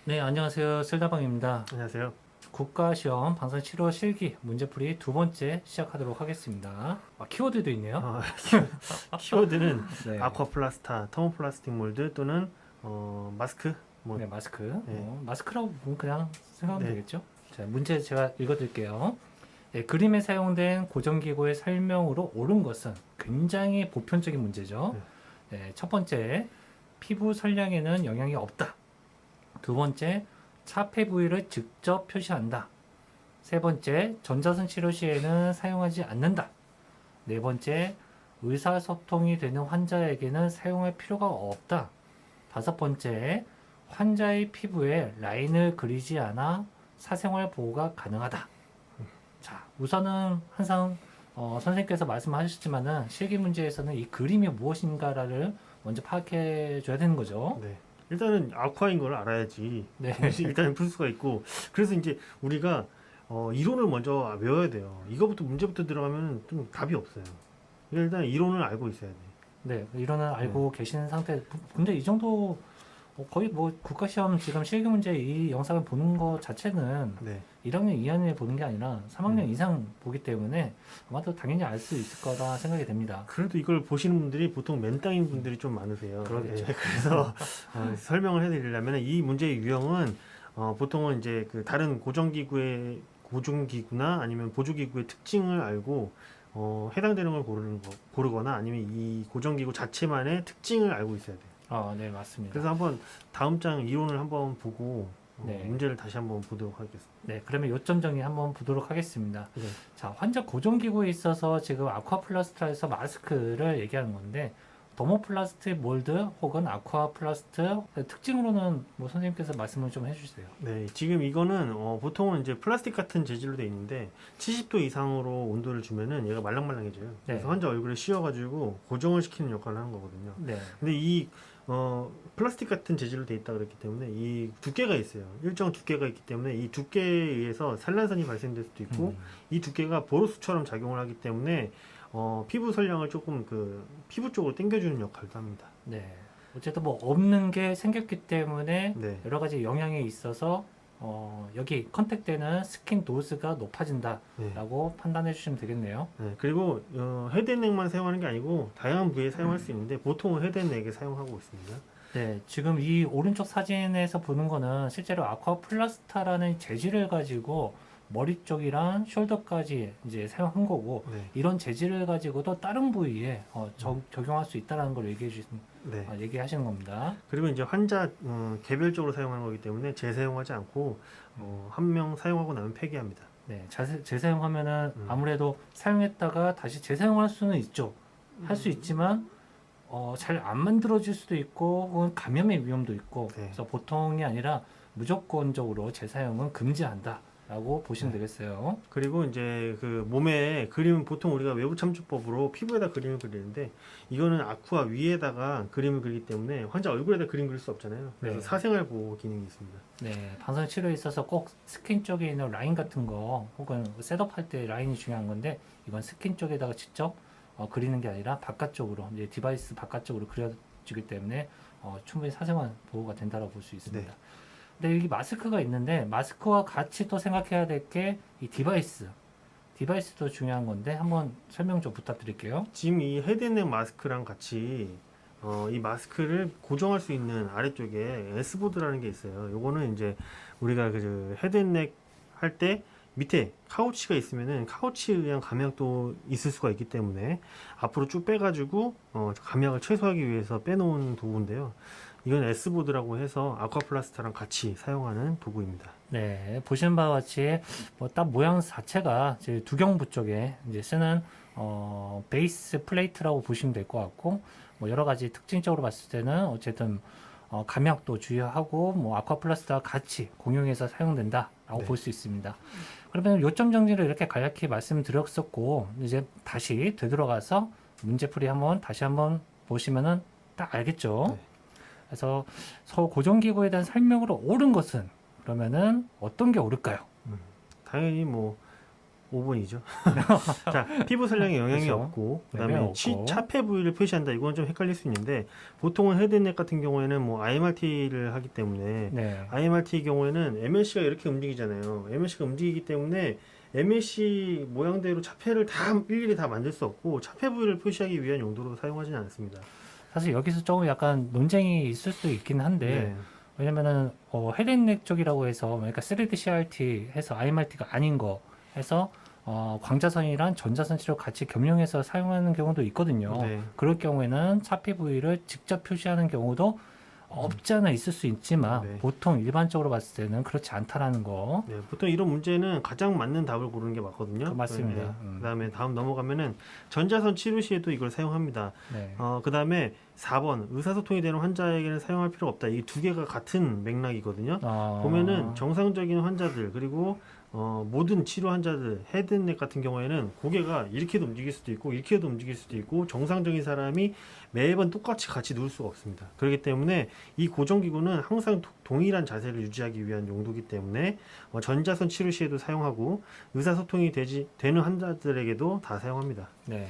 네, 안녕하세요. 슬다방입니다. 안녕하세요. 국가시험 방송 7호 실기 문제풀이 두 번째 시작하도록 하겠습니다. 키워드도 있네요. 키워드는 네, 아쿠아플라스타, 터모플라스틱 몰드 또는 마스크. 네, 마스크. 네. 마스크라고 보면 그냥 생각하면 네. 되겠죠. 자, 문제 제가 읽어드릴게요. 네, 그림에 사용된 고정기구의 설명으로 옳은 것은 굉장히 보편적인 문제죠. 네, 첫 번째, 피부 선량에는 영향이 없다. 두 번째, 차폐 부위를 직접 표시한다. 세 번째, 전자선 치료 시에는 사용하지 않는다. 네 번째, 의사소통이 되는 환자에게는 사용할 필요가 없다. 다섯 번째, 환자의 피부에 라인을 그리지 않아 사생활 보호가 가능하다. 자, 우선은 항상 선생님께서 말씀하셨지만은 실기 문제에서는 이 그림이 무엇인가를 먼저 파악해 줘야 되는 거죠. 네. 일단은 아쿠아인 걸 알아야지. 네. 일단은 풀 수가 있고. 그래서 이제 우리가 이론을 먼저 외워야 돼요. 이거부터 문제부터 들어가면 좀 답이 없어요. 일단 이론을 알고 있어야 돼. 네, 이론을 알고 계시는 상태. 근데 이 정도 거의 뭐 국가시험 지금 실기 문제 이 영상을 보는 것 자체는 네. 1학년, 2학년에 보는 게 아니라 3학년 음. 이상 보기 때문에 아마도 당연히 알 수 있을 거라 생각이 됩니다. 그래도 이걸 보시는 분들이 보통 맨땅인 분들이 좀 많으세요. 그러겠죠. 네, 그래서 설명을 해드리려면 이 문제의 유형은 보통은 이제 그 다른 고정기구나 아니면 보조기구의 특징을 알고 해당되는 걸 고르거나 아니면 이 고정기구 자체만의 특징을 알고 있어야 돼요. 네, 맞습니다. 그래서 한번 다음 장 이론을 한번 보고 네. 문제를 다시 한번 보도록 하겠습니다. 네, 그러면 요점 정리 한번 보도록 하겠습니다. 네. 자, 환자 고정기구에 있어서 지금 아쿠아플라스트에서 마스크를 얘기하는 건데, 더모플라스트 몰드 혹은 아쿠아플라스트 특징으로는 뭐 선생님께서 말씀을 좀 해주세요. 네, 지금 이거는 보통은 이제 플라스틱 같은 재질로 되어 있는데 70도 이상으로 온도를 주면은 얘가 말랑말랑해져요. 그래서 네. 환자 얼굴에 씌워가지고 고정을 시키는 역할을 하는 거거든요. 네, 근데 이 플라스틱 같은 재질로 되어 있다 그랬기 때문에 이 두께가 있어요. 일정 두께가 있기 때문에 이 두께에 의해서 산란선이 발생될 수도 있고 이 두께가 보로스처럼 작용을 하기 때문에 피부 선량을 조금 그 피부 쪽으로 당겨주는 역할도 합니다. 네. 어쨌든 뭐 없는 게 생겼기 때문에 네. 여러 가지 영향이 있어서 여기 컨택되는 스킨 도수가 네. 높아진다라고 판단해 주시면 되겠네요. 네, 그리고 헤드앤넥만 사용하는 게 아니고 다양한 부위에 사용할 수 있는데 보통은 헤드앤넥에 사용하고 있습니다. 네, 지금 이 오른쪽 사진에서 보는 거는 실제로 아쿠아플라스타라는 재질을 가지고 머리 쪽이랑 숄더까지 이제 사용한 거고, 네. 이런 재질을 가지고도 다른 부위에 적용할 수 있다는 걸 네. 얘기하시는 겁니다. 그리고 이제 환자 개별적으로 사용하는 거기 때문에 재사용하지 않고 한 명 사용하고 나면 폐기합니다. 네, 재사용하면은 음. 아무래도 사용했다가 다시 재사용할 수는 있죠. 할 수 있지만 잘 안 만들어질 수도 있고 혹은 감염의 위험도 있고, 네. 그래서 보통이 아니라 무조건적으로 재사용은 금지한다라고 보시면 네. 되겠어요. 그리고 이제 그 몸에 그림 보통 우리가 외부 참조법으로 피부에다 그림을 그리는데 이거는 아쿠아 위에다가 그림을 그리기 때문에 환자 얼굴에다 그림 그릴 수 없잖아요. 그래서 네. 사생활 보호 기능이 있습니다. 네, 방사선 치료에 있어서 꼭 스킨 쪽에 있는 라인 같은 거 혹은 셋업할 때 라인이 중요한 건데, 이건 스킨 쪽에다가 직접 그리는 게 아니라 바깥쪽으로, 이제 디바이스 바깥쪽으로 그려지기 때문에 충분히 사생활 보호가 된다고 볼 수 있습니다. 네. 근데 여기 마스크가 있는데, 마스크와 같이 또 생각해야 될 게 이 디바이스도 중요한 건데 한번 설명 좀 부탁드릴게요. 지금 이 헤드앤넥 마스크랑 같이 이 마스크를 고정할 수 있는 아래쪽에 S보드라는 게 있어요. 요거는 이제 우리가 그 헤드앤넥 할 때 밑에 카우치가 있으면은 카우치에 의한 감약도 있을 수가 있기 때문에 앞으로 쭉 빼가지고 감약을 최소화하기 위해서 빼놓은 도구인데요. 이건 S보드라고 해서 아쿠아플라스타랑 같이 사용하는 도구입니다. 네, 보시는 바와 같이 딱 모양 자체가 이제 두경부 쪽에 이제 쓰는 베이스 플레이트라고 보시면 될 것 같고, 뭐 여러 가지 특징적으로 봤을 때는 어쨌든 감약도 주의하고 뭐 아쿠아플라스타와 같이 공용해서 사용된다라고 네. 볼 수 있습니다. 그러면 요점 정리를 이렇게 간략히 말씀드렸었고, 이제 다시 되돌아가서 문제풀이 다시 한번 보시면은 딱 알겠죠. 네. 그래서 서울 고정기구에 대한 설명으로 옳은 것은 그러면은 어떤 게 옳을까요? 당연히 뭐 5번이죠. 자, 피부 설량에 영향이 그렇죠. 없고, 영향이 그다음에 없고. 차폐 부위를 표시한다. 이건 좀 헷갈릴 수 있는데, 보통은 헤드넷 같은 경우에는 뭐 IMRT를 하기 때문에 네. IMRT 경우에는 MLC가 이렇게 움직이잖아요. MLC가 움직이기 때문에 MLC 모양대로 차폐를 다 일일이 다 만들 수 없고 차폐 부위를 표시하기 위한 용도로 사용하지는 않습니다. 사실 여기서 조금 약간 논쟁이 있을 수도 있긴 한데 네. 왜냐면은 헤드넥 쪽이라고 해서 그러니까 3D CRT 해서 IMRT가 아닌 거 해서 광자선이랑 전자선 치료 같이 겸용해서 사용하는 경우도 있거든요. 네. 그럴 경우에는 차폐 부위를 직접 표시하는 경우도 없지 않아 있을 수 있지만 네. 보통 일반적으로 봤을 때는 그렇지 않다라는 거. 네, 보통 이런 문제는 가장 맞는 답을 고르는 게 맞거든요. 맞습니다. 네. 음. 그다음에 다음 넘어가면은 전자선 치료 시에도 이걸 사용합니다. 네. 그다음에 4번 의사소통이 되는 환자에게는 사용할 필요가 없다. 이 두 개가 같은 맥락이거든요. 보면은 정상적인 환자들 그리고 모든 치료 환자들 헤드넷 같은 경우에는 고개가 이렇게도 움직일 수도 있고 이렇게도 움직일 수도 있고 정상적인 사람이 매번 똑같이 같이 누울 수가 없습니다. 그렇기 때문에 이 고정기구는 항상 동일한 자세를 유지하기 위한 용도이기 때문에 전자선 치료 시에도 사용하고 의사소통이 되는 환자들에게도 다 사용합니다. 네.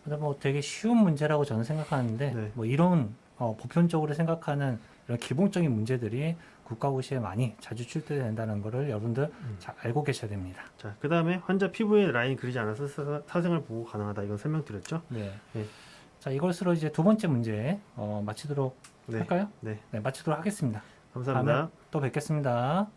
그다음 뭐 되게 쉬운 문제라고 저는 생각하는데 네. 뭐 이런 보편적으로 생각하는 이런 기본적인 문제들이 국가고시에 많이 자주 출제된다는 거를 여러분들 잘 알고 계셔야 됩니다. 자, 그 다음에 환자 피부에 라인 그리지 않아서 사생활 보호 가능하다. 이건 설명드렸죠? 네. 네. 자, 이것으로 이제 두 번째 문제 마치도록 네. 할까요? 네. 네, 마치도록 하겠습니다. 감사합니다. 다음에 또 뵙겠습니다.